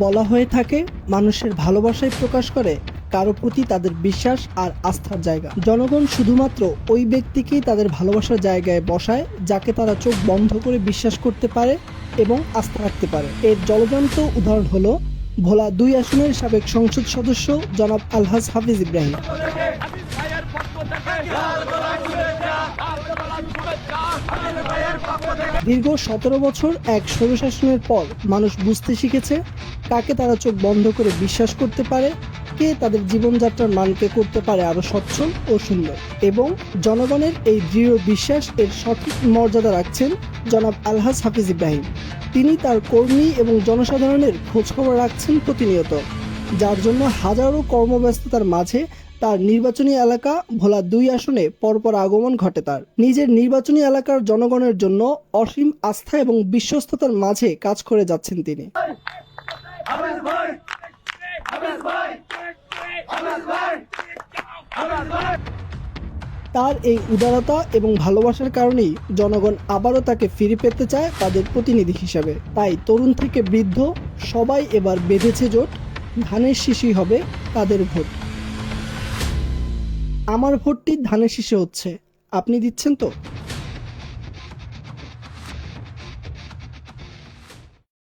বলা হয়ে থাকে মানুষের ভালোবাসায় প্রকাশ করে কারো প্রতি তাদের বিশ্বাস আর আস্থার জায়গা। জনগণ শুধুমাত্র ওই ব্যক্তিকেই তাদের ভালোবাসার জায়গায় বসায় যাকে তারা চোখ বন্ধ করে বিশ্বাস করতে পারে এবং আস্থা রাখতে পারে। এর জলজান্ত উদাহরণ হলো ভোলা ২ আসনের সাবেক সংসদ সদস্য জনাব আলহাজ হাফিজ ইব্রাহিম। দীর্ঘ ১৭ বছর এক স্বৈরশাসনের পর মানুষ বুঝতে শিখেছে কাকে তারা চোখ বন্ধ করে বিশ্বাস করতে পারে, কে তাদের জীবনযাত্রার মানকে করতে পারে আরো সচ্ছল ও সুন্দর। এবং জনগণের এই দৃঢ় বিশ্বাস এর সঠিক মর্যাদা রাখছেন জনাব আলহাজ হাফিজ ইব্রাহিম। তিনি তার কর্মী এবং জনসাধারণের খোঁজখবর রাখছেন প্রতিনিয়ত, যার জন্য হাজারো কর্মব্যস্ততার মাঝে তার নির্বাচনী এলাকা ভোলা ২ আসনে পরপর আগমন ঘটে। তার নিজের নির্বাচনী এলাকার জনগণের জন্য অসীম আস্থা এবং বিশ্বস্ততার মাঝে কাজ করে যাচ্ছেন তিনি। তার এই উদারতা এবং ভালোবাসার কারণেই জনগণ আবারও তাকে ফিরে পেতে চায় তাদের প্রতিনিধি হিসাবে। তাই তরুণ থেকে বৃদ্ধ সবাই এবার বেঁধেছে জোট, ধানের শীষই হবে তাদের ভোট। আমার ভোটটি ধানের শীষে হচ্ছে, আপনি দিচ্ছেন তো?